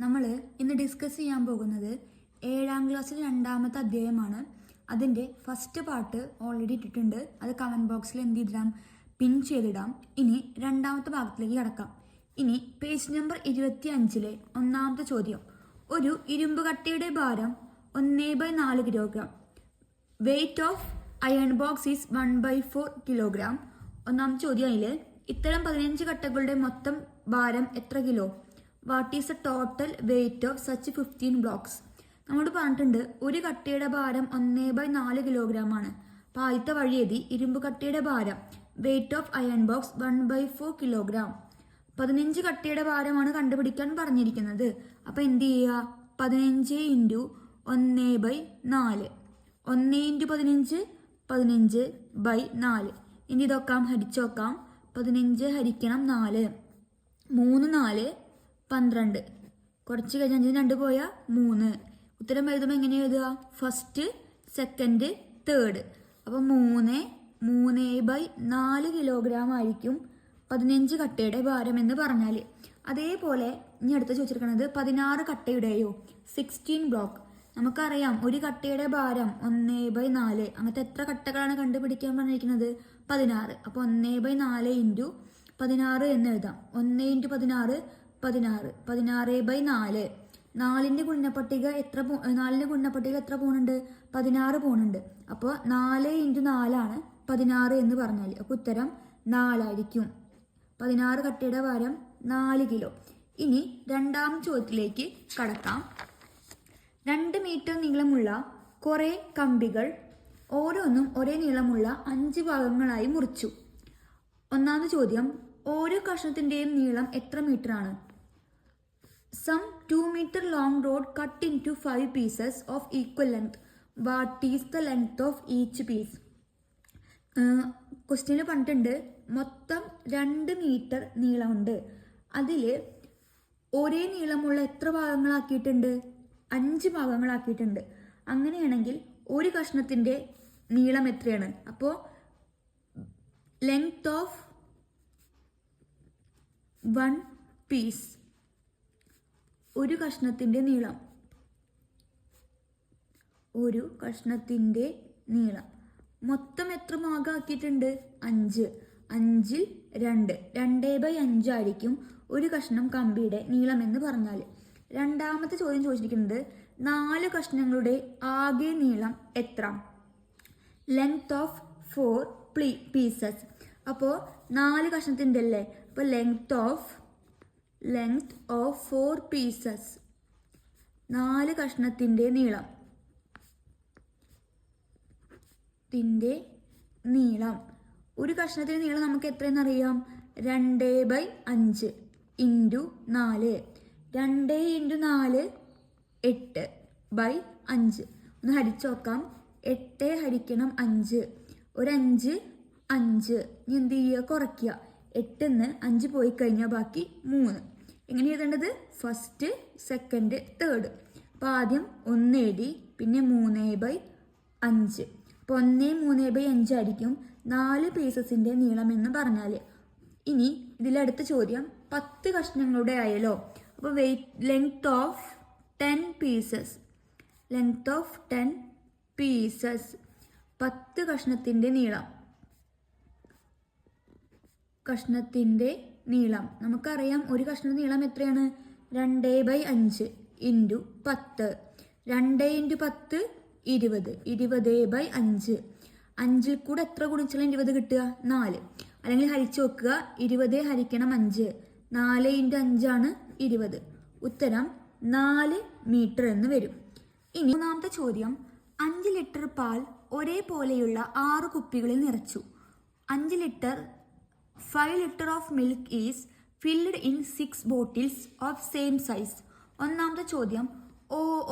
നമ്മൾ ഇന്ന് ഡിസ്കസ് ചെയ്യാൻ പോകുന്നത് 7ാം ക്ലാസ്സിൽ 2ാമത്തെ അധ്യായമാണ്. അതിൻ്റെ ഫസ്റ്റ് പാർട്ട് ഓൾറെഡി ഇട്ടിട്ടുണ്ട്. അത് കമൻറ്റ് ബോക്സിൽ എന്ത് ചെയ്തിടാം, പിൻ ചെയ്തിടാം. ഇനി 2ാമത്തെ ഭാഗത്തിലേക്ക് കടക്കാം. ഇനി പേജ് നമ്പർ 25-ലെ 1ാമത്തെ ചോദ്യം. ഒരു ഇരുമ്പ് കട്ടയുടെ ഭാരം 1/4 kilogram. Weight of iron box is 1/4 kilogram. 1ാമത്തെ ചോദ്യം അതിൽ ഇത്തരം 15 കട്ടകളുടെ മൊത്തം ഭാരം എത്ര kilo? What is the total weight of such 15 blocks? നമ്മളോട് പറഞ്ഞിട്ടുണ്ട് ഒരു കട്ടയുടെ ഭാരം 1/4 കിലോഗ്രാം ആണ്. അപ്പോൾ ആദ്യത്തെ വഴി എഴുതി ഇരുമ്പ് കട്ടയുടെ ഭാരം weight of iron box 1/4 kilogram. 15 കട്ടയുടെ ഭാരമാണ് കണ്ടുപിടിക്കാൻ പറഞ്ഞിരിക്കുന്നത്. അപ്പോൾ എന്ത് ചെയ്യുക, 15 × 1/4 1 × 15 15/4. ഇനി ഇതൊക്കെ ഹരിച്ചു നോക്കാം. 15 ഹരിക്കണം 4 3 4 12. കുറച്ച് കഴിഞ്ഞ് 5 2 പോയാൽ 3. ഉത്തരം എഴുതുമ്പോൾ എങ്ങനെ എഴുതുക? First, second, third. അപ്പോൾ 3/4 കിലോഗ്രാം ആയിരിക്കും 15 കട്ടയുടെ ഭാരം എന്ന് പറഞ്ഞാൽ. അതേപോലെ ഇനി അടുത്ത് ചോദിച്ചിരിക്കുന്നത് 16 കട്ടയുടെയോ 16 ബ്ലോക്ക്. നമുക്കറിയാം ഒരു കട്ടയുടെ ഭാരം 1/4. അങ്ങനത്തെ എത്ര കട്ടകളാണ് കണ്ടുപിടിക്കാൻ പറഞ്ഞിരിക്കുന്നത്? 16. അപ്പോൾ 1/4 × 16 എന്ന് എഴുതാം. 1 × 16 16 16/4. 4ന്റെ ഗുണനപ്പട്ടിക എത്ര 4ന്റെ ഗുണനപ്പട്ടിക എത്ര പോകുന്നുണ്ട്? 16 പോകുന്നുണ്ട്. അപ്പോൾ 4 × 4 ആണ് 16 എന്ന് പറഞ്ഞാൽ. അപ്പോൾ ഉത്തരം 4 ആയിരിക്കും. 16 കട്ടയുടെ ഭാരം 4 കിലോ. ഇനി 2ാം ചോദ്യത്തിലേക്ക് കടക്കാം. 2 മീറ്റർ നീളമുള്ള കുറേ കമ്പികൾ ഓരോന്നും ഒരേ നീളമുള്ള 5 ഭാഗങ്ങളായി മുറിച്ചു. 1ാമത്തെ ചോദ്യം, ഓരോ കഷ്ണത്തിൻ്റെയും നീളം എത്ര മീറ്റർ ആണ്? Some 2 meter long rod cut into 5 pieces of equal length. What is the length of each piece? ക്വസ്റ്റ്യനിൽ പറഞ്ഞിട്ടുണ്ട് മൊത്തം 2 മീറ്റർ നീളമുണ്ട്. അതിൽ ഒരേ നീളമുള്ള എത്ര ഭാഗങ്ങളാക്കിയിട്ടുണ്ട്? 5 ഭാഗങ്ങളാക്കിയിട്ടുണ്ട്. അങ്ങനെയാണെങ്കിൽ ഒരു കഷ്ണത്തിൻ്റെ നീളം എത്രയാണ്? അപ്പോൾ ലെങ്ത് ഓഫ് 1 പീസ്, ഒരു കഷ്ണത്തിൻ്റെ നീളം, ഒരു കഷ്ണത്തിൻ്റെ നീളം മൊത്തം എത്ര ഭാഗമാക്കിയിട്ടുണ്ട്? 5. 5ൽ 2 2/5 ആയിരിക്കും ഒരു കഷ്ണം കമ്പിയുടെ നീളം എന്ന് പറഞ്ഞാൽ. 2ാമത്തെ ചോദ്യം ചോദിച്ചിരിക്കുന്നത് 4 കഷ്ണങ്ങളുടെ ആകെ നീളം എത്ര? Length of 4 pieces. അപ്പോൾ 4 കഷ്ണത്തിൻ്റെ അല്ലേ, അപ്പോൾ ലെങ്ത് ഓഫ് 4 പീസസ്, 4 കഷ്ണത്തിൻ്റെ നീളം ഒരു കഷ്ണത്തിൻ്റെ നീളം നമുക്ക് എത്രയെന്ന് അറിയാം? 2/5 × 4. 2 × 4 8/5. ഒന്ന് ഹരിച്ചു നോക്കാം. 8 ഹരിക്കണം 5. ഒരു 5 5. ഇനി എന്ത് ചെയ്യുക? കുറയ്ക്കുക. 8ന്ന് 5 പോയി കഴിഞ്ഞാൽ ബാക്കി 3. എങ്ങനെ എഴുതേണ്ടത്? First, second, third. അപ്പോൾ ആദ്യം 1 എഴുതി, പിന്നെ 3/5. അപ്പോൾ 1 3/5 ആയിരിക്കും 4 പീസസിൻ്റെ നീളം എന്ന് പറഞ്ഞാൽ. ഇനി ഇതിലടുത്ത ചോദ്യം 10 കഷ്ണങ്ങളുടെ ആയല്ലോ. അപ്പോൾ length of 10 pieces, length of 10 pieces, 10 കഷ്ണത്തിൻ്റെ നീളം. കഷ്ണത്തിൻ്റെ നീളം നമുക്കറിയാം. ഒരു കഷ്ണത്തിൻ്റെ നീളം എത്രയാണ്? 2/5 × 10. 2 × 10 20. 20/5. 5ൽ കൂടെ എത്ര ഗുണിച്ചാലും 20 കിട്ടുക? 4. അല്ലെങ്കിൽ ഹരിച്ചു നോക്കുക. 20 ഹരിക്കണം 5. 4 × 5 ആണ് 20. ഉത്തരം 4 മീറ്റർ എന്ന് വരും. ഇനി 3ാമത്തെ ചോദ്യം, 5 ലിറ്റർ പാൽ ഒരേപോലെയുള്ള 6 കുപ്പികളിൽ നിറച്ചു. 5 litre 5 liter of milk is filled in 6 bottles of same size. 1ാമത്തെ ചോദ്യം,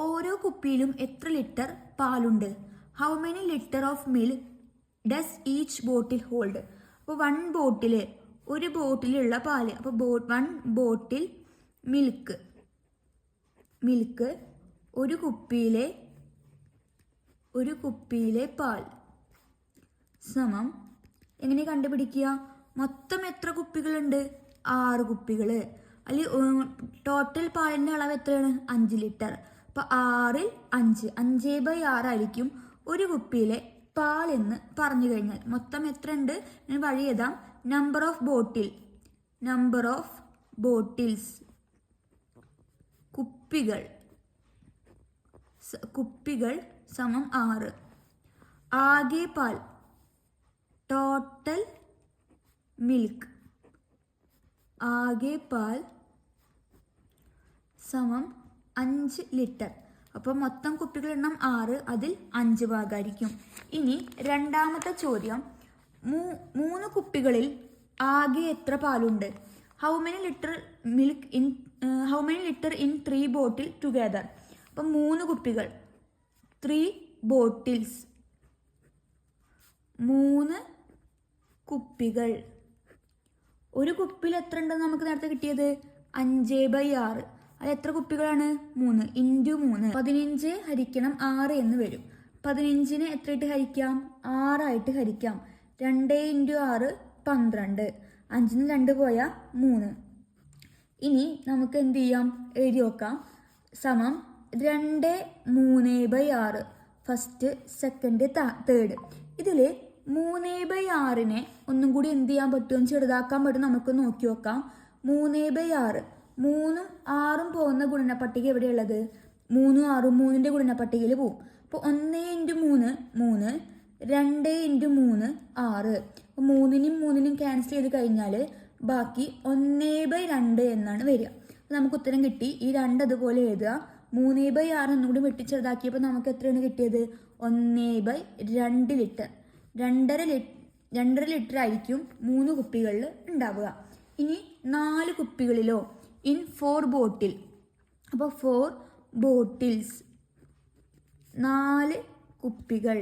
ഓരോ കുപ്പിയിലും എത്ര ലിറ്റർ പാലുണ്ട്? How many liter of milk does each bottle hold? അപ്പോൾ 1 ബോട്ടിൽ, ഒരു ബോട്ടിലുള്ള പാല്. അപ്പോൾ 1 ബോട്ടിൽ മിൽക്ക്, ഒരു കുപ്പിയിലെ പാൽ സമം എങ്ങനെ കണ്ടുപിടിക്കുക? മൊത്തം എത്ര കുപ്പികളുണ്ട്? 6 കുപ്പികൾ. അതിൽ ടോട്ടൽ പാലിൻ്റെ അളവ് എത്രയാണ്? 5 ലിറ്റർ. അപ്പോൾ 6ൽ 5 5/6 ആയിരിക്കും ഒരു കുപ്പിയിലെ പാൽ എന്ന് പറഞ്ഞു കഴിഞ്ഞാൽ. മൊത്തം എത്ര ഉണ്ട്? ഞാൻ വഴി എഴുതാം. നമ്പർ ഓഫ് ബോട്ടിൽസ് കുപ്പികൾ സമം 6. ആകെ പാൽ ടോട്ടൽ മിൽക്ക് ആകെ പാൽ സമം 5 ലിറ്റർ. അപ്പോൾ മൊത്തം കുപ്പികൾ എണ്ണം 6, അതിൽ 5 ഭാഗമായിരിക്കും. ഇനി രണ്ടാമത്തെ ചോദ്യം, 3 കുപ്പികളിൽ ആകെ എത്ര പാലുണ്ട്? How many litre in 3 bottle together? അപ്പം 3 കുപ്പികൾ 3 ബോട്ടിൽസ് 3 കുപ്പികൾ. ഒരു കുപ്പിയിൽ എത്ര ഉണ്ടെന്ന് നമുക്ക് നേരത്തെ കിട്ടിയത്? 5/6. അത് എത്ര കുപ്പികളാണ്? 3 × 3 15 ഹരിക്കണം 6 എന്ന് വരും. 15നെ എത്രയായിട്ട് ഹരിക്കാം? 6 ആയിട്ട് ഹരിക്കാം. 2 × 6 12. 5ന് 2 പോയാൽ 3. ഇനി നമുക്ക് എന്ത് ചെയ്യാം? എഴുതി നോക്കാം. സമം 2 3/6 ഫസ്റ്റ്, സെക്കൻഡ്, തേർഡ്. ഇതിൽ 3/6നെ ഒന്നും കൂടി എന്ത് ചെയ്യാൻ പറ്റും? ചെറുതാക്കാൻ പറ്റും. നമുക്ക് നോക്കി നോക്കാം. 3/6 3ഉം 6ഉം പോകുന്ന ഗുണന പട്ടിക എവിടെയുള്ളത്? 3 6 3ൻ്റെ ഗുണന പട്ടികയിൽ പോവും. അപ്പോൾ 1 × 3 3, 2 × 3 6. അപ്പോൾ 3നും 3നും ക്യാൻസൽ ചെയ്ത് കഴിഞ്ഞാൽ ബാക്കി 1/2 എന്നാണ് വരിക. അപ്പോൾ നമുക്ക് ഉത്തരം കിട്ടി. ഈ 2 അതുപോലെ എഴുതുക. 3/6 ഒന്നും കൂടി വെട്ടി ചെറുതാക്കിയപ്പോൾ നമുക്ക് എത്രയാണ് കിട്ടിയത്? 1/2 ലിറ്റർ. 2.5 ലിറ്റർ ആയിരിക്കും 3 കുപ്പികളിൽ ഉണ്ടാവുക. ഇനി 4 കുപ്പികളിലോ? ഇൻ 4 ബോട്ടിൽ. അപ്പോൾ 4 ബോട്ടിൽസ് 4 കുപ്പികൾ.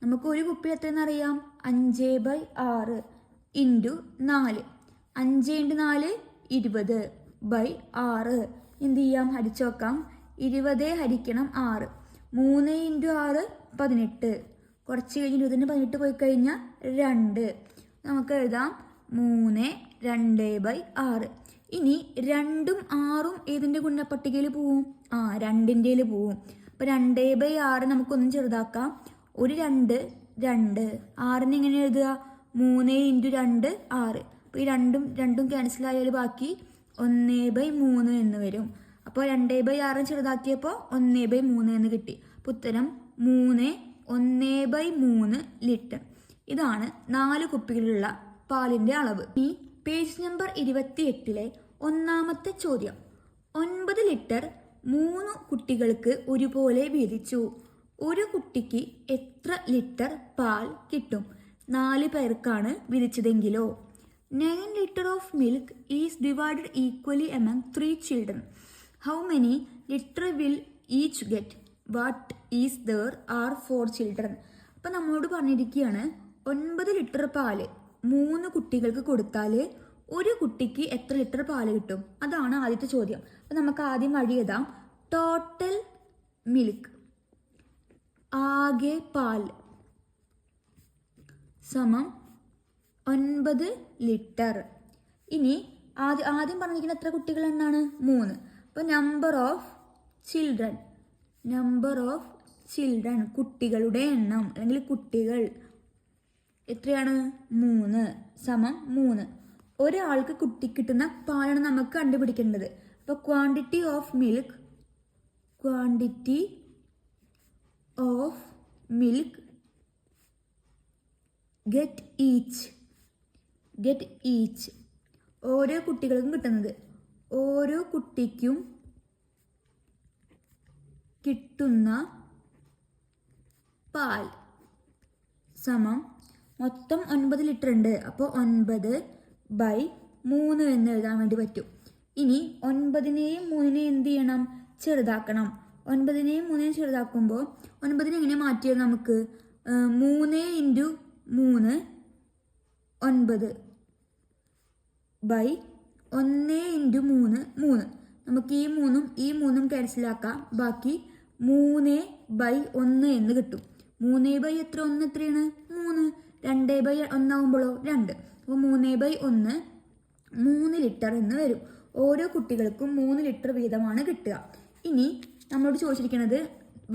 നമുക്ക് ഒരു കുപ്പി എത്രയെന്ന് അറിയാം? 5/6 × 4. 5 × 4 20/6. എന്ത് ചെയ്യാം? ഹരിച്ചു നോക്കാം. 20 ഹരിക്കണം 6. 3 × 6 18. കുറച്ച് കഴിഞ്ഞ് 20ന് 18 പോയി കഴിഞ്ഞാൽ 2. നമുക്ക് എഴുതാം 3 2/6. ഇനി 2ഉം 6ഉം ഏതിൻ്റെ ഗുണനപ്പട്ടികയിൽ പോവും? 2ൻ്റെ പോവും. അപ്പോൾ 2/6 നമുക്കൊന്നും ചെറുതാക്കാം. ഒരു 2 2. 6നെ എങ്ങനെ എഴുതുക? 3 × 2 6. അപ്പോൾ ഈ 2ഉം ക്യാൻസൽ ആയാൽ ബാക്കി 1/3 എന്ന് വരും. അപ്പോൾ 2/6 ചെറുതാക്കിയപ്പോൾ 1/3 എന്ന് കിട്ടി. അപ്പോൾ ഉത്തരം 3 1/3 ലിറ്റർ. ഇതാണ് 4 കുപ്പികളിലുള്ള പാലിൻ്റെ അളവ്. ഈ പേജ് നമ്പർ 28ലെ ഒന്നാമത്തെ ചോദ്യം, 9 ലിറ്റർ 3 കുട്ടികൾക്ക് ഒരുപോലെ വീതിച്ചു. ഒരു കുട്ടിക്ക് എത്ര ലിറ്റർ പാൽ കിട്ടും? 4 പേർക്കാണ് വീതിച്ചതെങ്കിലോ? 9 litre of milk is divided equally among 3 children. How many litre will each get? What is there are 4 children. അപ്പം നമ്മളോട് പറഞ്ഞിരിക്കുകയാണ് 9 ലിറ്റർ പാല് 3 കുട്ടികൾക്ക് കൊടുത്താൽ ഒരു കുട്ടിക്ക് എത്ര ലിറ്റർ പാല് കിട്ടും? അതാണ് ആദ്യത്തെ ചോദ്യം. അപ്പം നമുക്ക് ആദ്യം വഴി എഴുതാം. ടോട്ടൽ മിൽക്ക് ആകെ പാൽ സമം 9 ലിറ്റർ. ഇനി ആദ്യം പറഞ്ഞിരിക്കുന്ന എത്ര കുട്ടികൾ എന്നാണ്? 3. അപ്പോൾ നമ്പർ ഓഫ് ചിൽഡ്രൻ കുട്ടികളുടെ എണ്ണം അല്ലെങ്കിൽ കുട്ടികൾ എത്രയാണ്? 3 സമം 3. ഒരാൾക്ക് കിട്ടുന്ന പാലാണ് നമുക്ക് കണ്ടുപിടിക്കേണ്ടത്. അപ്പോൾ quantity of milk get each ഓരോ കുട്ടികൾക്കും കിട്ടുന്നത്. ഓരോ കുട്ടിക്കും കിട്ടുന്ന പാൽ സമം മൊത്തം 9 ലിറ്റർ ഉണ്ട്. അപ്പോൾ 9/3 എന്ന് എഴുതാൻ വേണ്ടി പറ്റും. ഇനി 9നെയും 3നെയും എന്ത് ചെയ്യണം? ചെറുതാക്കണം. 9നെയും 3നെയും ചെറുതാക്കുമ്പോൾ 9നെ എങ്ങനെ മാറ്റിയത്? നമുക്ക് 3 × 3 9 1 × 3 3. നമുക്ക് ഈ 3ഉം ക്യാൻസലാക്കാം. ബാക്കി 3/1 എന്ന് കിട്ടും. 3/1 എത്രയാണ്? 3. 2/1 ആവുമ്പോഴോ 2. അപ്പോൾ 3/1 3 ലിറ്റർ എന്ന് വരും. ഓരോ കുട്ടികൾക്കും 3 ലിറ്റർ വീതമാണ് കിട്ടുക. ഇനി നമ്മളോട് ചോദിച്ചിരിക്കുന്നത്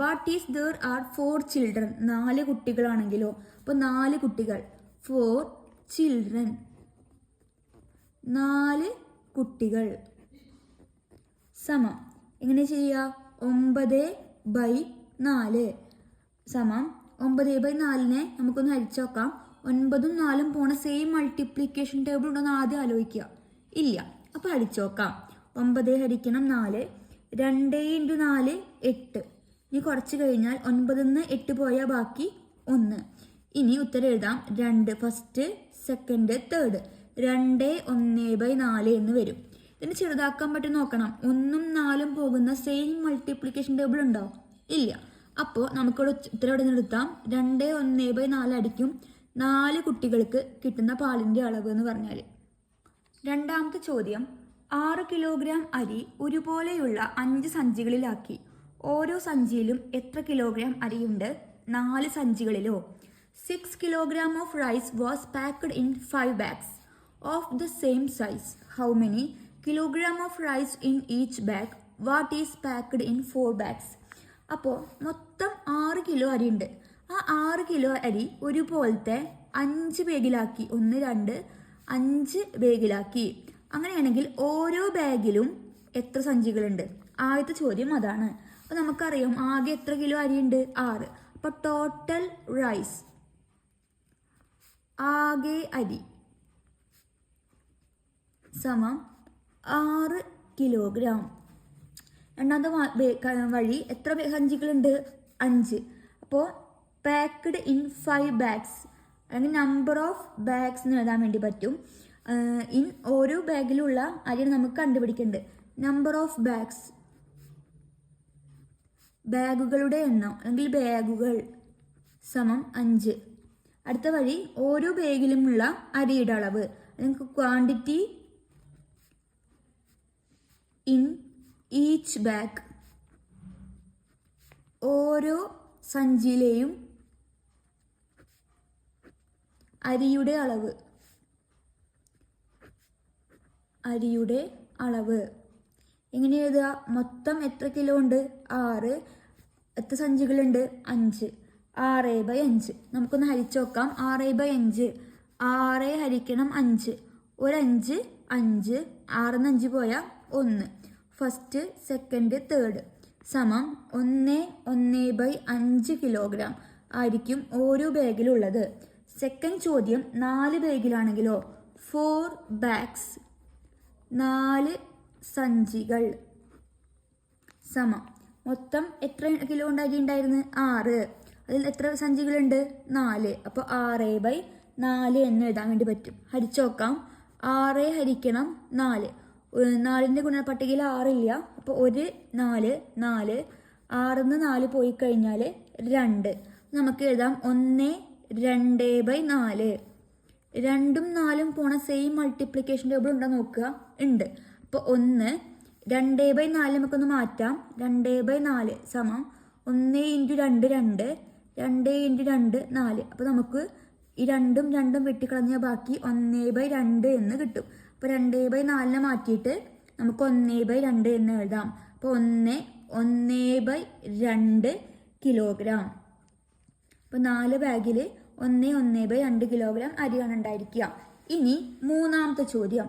what is there are 4 children. 4 കുട്ടികളാണെങ്കിലോ, അപ്പോൾ 4 കുട്ടികൾ 4 ചിൽഡ്രൻ, 4 കുട്ടികൾ സമം എങ്ങനെ ചെയ്യുക? 9/4 സമം 9/4 നമുക്കൊന്ന് ഹരിച്ചു നോക്കാം. 9ഉം 4ഉം പോണ സെയിം മൾട്ടിപ്ലിക്കേഷൻ ടേബിൾ ഉണ്ടോന്ന് ആദ്യം ആലോചിക്കുക. ഇല്ല. അപ്പോൾ ഹരിച്ചു നോക്കാം. 9 ഹരിക്കണം 4, 2 × 4 8. ഇനി കുറച്ച് കഴിഞ്ഞാൽ 9ന്ന് 8 പോയാൽ ബാക്കി 1. ഇനി ഉത്തരം എഴുതാം. 2 ഫസ്റ്റ്, സെക്കൻഡ്, തേർഡ്. 2 1/4 എന്ന് വരും. ഇതിന് ചെറുതാക്കാൻ പറ്റും നോക്കണം. 1ഉം 4ഉം പോകുന്ന സെയിം മൾട്ടിപ്ലിക്കേഷൻ ടേബിൾ ഉണ്ടോ? ഇല്ല. അപ്പോൾ നമുക്കിവിടെ ഉത്തരം ഇവിടെ നിർത്താം. 2 1/4 അടിക്കും 4 കുട്ടികൾക്ക് കിട്ടുന്ന പാലിൻ്റെ അളവ് എന്ന് പറഞ്ഞാൽ. രണ്ടാമത്തെ ചോദ്യം, 6 കിലോഗ്രാം അരി ഒരുപോലെയുള്ള 5 സഞ്ചികളിലാക്കി. ഓരോ സഞ്ചിയിലും എത്ര kilogram അരിയുണ്ട്? 4 സഞ്ചികളിലോ. 6 kilogram of rice was packed in 5 bags of the same size. How many kilogram of rice in each bag? What is packed in 4 bags? അപ്പോൾ മൊത്തം 6 കിലോ അരി ഉണ്ട്. ആ 6 കിലോ അരി ഒരുപോലത്തെ 5 ബാഗിലാക്കി. 1 2 5 ബാഗിലാക്കി. അങ്ങനെയാണെങ്കിൽ ഓരോ ബാഗിലും എത്ര സഞ്ചികളുണ്ട്? ആദ്യത്തെ ചോദ്യം അതാണ്. അപ്പോൾ നമുക്കറിയാം ആകെ എത്ര കിലോ അരിയുണ്ട്? 6. അപ്പോൾ ടോട്ടൽ റൈസ്, ആകെ അരി സമം 6 കിലോഗ്രാം. രണ്ടാമത്തെ വഴി എത്ര സഞ്ചികളുണ്ട്? 5. അപ്പോൾ പാക്ക്ഡ് ഇൻ 5 ബാഗ്സ് അല്ലെങ്കിൽ നമ്പർ ഓഫ് ബാഗ്സ് എന്ന് എഴുതാൻ വേണ്ടി പറ്റും. ഇൻ ഓരോ ബാഗിലുള്ള അരി നമുക്ക് കണ്ടുപിടിക്കേണ്ടത്. നമ്പർ ഓഫ് ബാഗ്സ്, ബാഗുകളുടെ എണ്ണം അല്ലെങ്കിൽ ബാഗുകൾ സമം 5. അടുത്ത വഴി ഓരോ ബാഗിലുമുള്ള അരിയുടെ അളവ്, നിങ്ങൾക്ക് ക്വാണ്ടിറ്റി ഇൻ ഈച്ച് ബാഗ്, ഓരോ സഞ്ചിയിലെയും അരിയുടെ അളവ്, അരിയുടെ അളവ് എങ്ങനെ എഴുതുക? മൊത്തം എത്ര കിലോ ഉണ്ട്? 6. എത്ര സഞ്ചികളുണ്ട്? 5. 6/5 നമുക്കൊന്ന് ഹരിച്ചു നോക്കാം. 6/5, 6 ഹരിക്കണം 5, ഒരു 5 5, 6ന്ന് 5 പോയാൽ 1. ഫസ്റ്റ്, സെക്കൻഡ്, തേർഡ് സമം 1 1/5 കിലോഗ്രാം ആയിരിക്കും ഓരോ ബാഗിലുള്ളത്. സെക്കൻഡ് ചോദ്യം 4 ബാഗിലാണെങ്കിലോ 4 ബാഗ്സ്, 4 സഞ്ചികൾ സമം മൊത്തം എത്ര കിലോ അരി ഉണ്ടായിരുന്നു? 6. അതിൽ എത്ര സഞ്ചികളുണ്ട്? 4. അപ്പോൾ 6/4 എന്ന് എഴുതാൻ വേണ്ടി പറ്റും. ഹരിച്ചു നോക്കാം. 6 ഹരിക്കണം 4, 4ൻ്റെ ഗുണപട്ടികയിൽ 6 ഇല്ല. അപ്പോൾ 1 4 4, 6ന്ന് 4 പോയി കഴിഞ്ഞാൽ 2. നമുക്ക് എഴുതാം 1 2/4. 2ഉം 4ഉം പോണ സെയിം മൾട്ടിപ്ലിക്കേഷൻ ടേബിൾ ഉണ്ടോ നോക്കുക. ഉണ്ട്. അപ്പോൾ 1 2/4 നമുക്കൊന്ന് മാറ്റാം. 2/4 സമം 1 × 2 2, 2 × 2 4. അപ്പോൾ നമുക്ക് ഈ 2ഉം 2ഉം വെട്ടിക്കളഞ്ഞാൽ ബാക്കി 1/2 എന്ന് കിട്ടും. അപ്പോൾ 2/4 മാറ്റിയിട്ട് നമുക്ക് 1/2 എന്ന് എഴുതാം. അപ്പോൾ 1/2 കിലോഗ്രാം. അപ്പോൾ 4 ബാഗിൽ 1/2 കിലോഗ്രാം അരിയാണ് ഉണ്ടായിരിക്കുക. ഇനി മൂന്നാമത്തെ ചോദ്യം,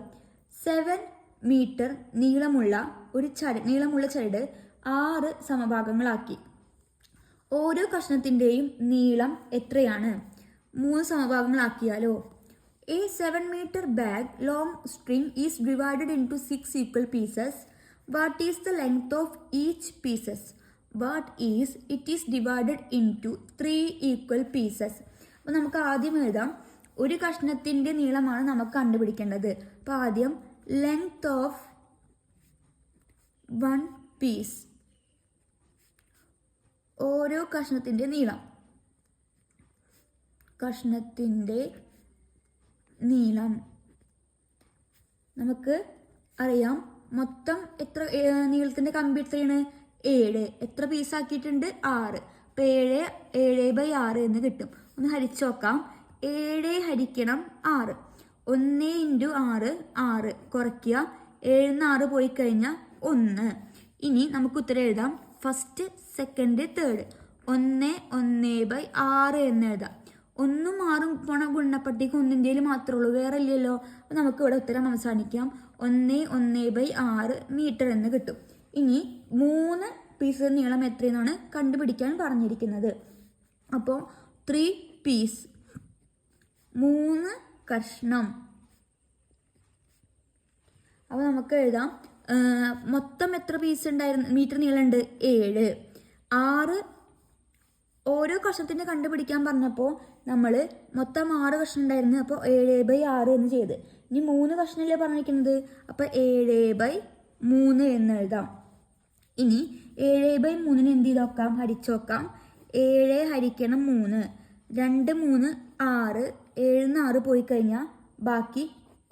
7 മീറ്റർ നീളമുള്ള ചരട് 6 സമഭാഗങ്ങളാക്കി. ഓരോ കഷ്ണത്തിൻ്റെയും നീളം എത്രയാണ്? 3 സമഭാഗങ്ങളാക്കിയാലോ? A 7 meter bag long string is divided into 6 equal pieces. What is the length of each pieces? It is divided into 3 equal pieces. അപ്പോൾ നമുക്ക് ആദ്യം എഴുതാം. ഒരു കഷ്ണത്തിൻ്റെ നീളമാണ് നമുക്ക് കണ്ടുപിടിക്കേണ്ടത്. അപ്പോൾ ആദ്യം ലെങ്ത് ഓഫ് 1 പീസ്, ഓരോ കഷ്ണത്തിൻ്റെ നീളം, നമുക്ക് അറിയാം. മൊത്തം എത്ര നീളത്തിൻ്റെ കമ്പി എത്രയാണ്? 7. എത്ര പീസാക്കിയിട്ടുണ്ട്? 6. അപ്പോൾ 7/6 എന്ന് കിട്ടും. ഒന്ന് ഹരിച്ചു നോക്കാം. 7 ഹരിക്കണം 6, 1 ഇൻറ്റു 6 6 കുറയ്ക്കുക, 7 6 പോയി കഴിഞ്ഞാൽ 1. ഇനി നമുക്ക് ഉത്തരം എഴുതാം. ഫസ്റ്റ്, സെക്കൻഡ്, തേർഡ് 1 1/6 എന്ന് എഴുതാം. 1ഉം 6ഉം പോണ ഗുണപ്പട്ടിക്ക് 1ൻ്റെ മാത്രമേ ഉള്ളൂ, വേറെ ഇല്ലല്ലോ. അപ്പോൾ നമുക്ക് ഇവിടെ ഉത്തരം അവസാനിക്കാം. 1 1/6 മീറ്റർ എന്ന് കിട്ടും. ഇനി 3 പീസ് നീളം എത്രയെന്നാണ് കണ്ടുപിടിക്കാൻ പറഞ്ഞിരിക്കുന്നത്. അപ്പോൾ 3 പീസ് 3 കഷ്ണം. അപ്പോൾ നമുക്ക് എഴുതാം മൊത്തം എത്ര പീസ് ഉണ്ടായിരുന്നു, മീറ്റർ നീളമുണ്ട് 7. 6 ഓരോ കഷ്ണത്തിൻ്റെ കണ്ടുപിടിക്കാൻ പറഞ്ഞപ്പോൾ നമ്മൾ മൊത്തം 6 കഷ്ണം ഉണ്ടായിരുന്നു. അപ്പോൾ 7/6 എന്ന് ചെയ്ത്. ഇനി 3 കഷ്ണമല്ലേ പറഞ്ഞിരിക്കുന്നത്, അപ്പോൾ 7/3 എന്ന് എഴുതാം. ഇനി 7/3 എന്ത് ചെയ്ത് നോക്കാം, ഹരിച്ചു നോക്കാം. 7 ഹരിക്കണം 3, 2 3 6, 7 6 പോയി കഴിഞ്ഞാൽ ബാക്കി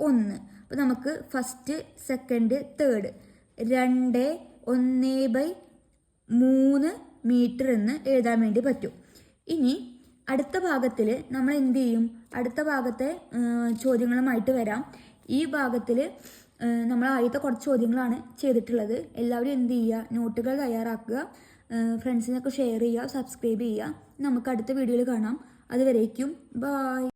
1. അപ്പോൾ നമുക്ക് ഫസ്റ്റ്, സെക്കൻഡ്, തേർഡ് 2 1/3 മീറ്റർ എന്ന് എഴുതാൻ വേണ്ടി പറ്റും. ഇനി അടുത്ത ഭാഗത്തിൽ നമ്മൾ എന്ത് ചെയ്യും, അടുത്ത ഭാഗത്തെ ചോദ്യങ്ങളുമായിട്ട് വരാം. ഈ ഭാഗത്തിൽ നമ്മൾ ആദ്യത്തെ കുറച്ച് ചോദ്യങ്ങളാണ് ചെയ്തിട്ടുള്ളത്. എല്ലാവരും എന്ത് ചെയ്യുക, നോട്ടുകൾ തയ്യാറാക്കുക, ഫ്രണ്ട്സിനൊക്കെ ഷെയർ ചെയ്യുക, സബ്സ്ക്രൈബ് ചെയ്യുക. നമുക്ക് അടുത്ത വീഡിയോയിൽ കാണാം. അതുവരേക്കും ബായ്.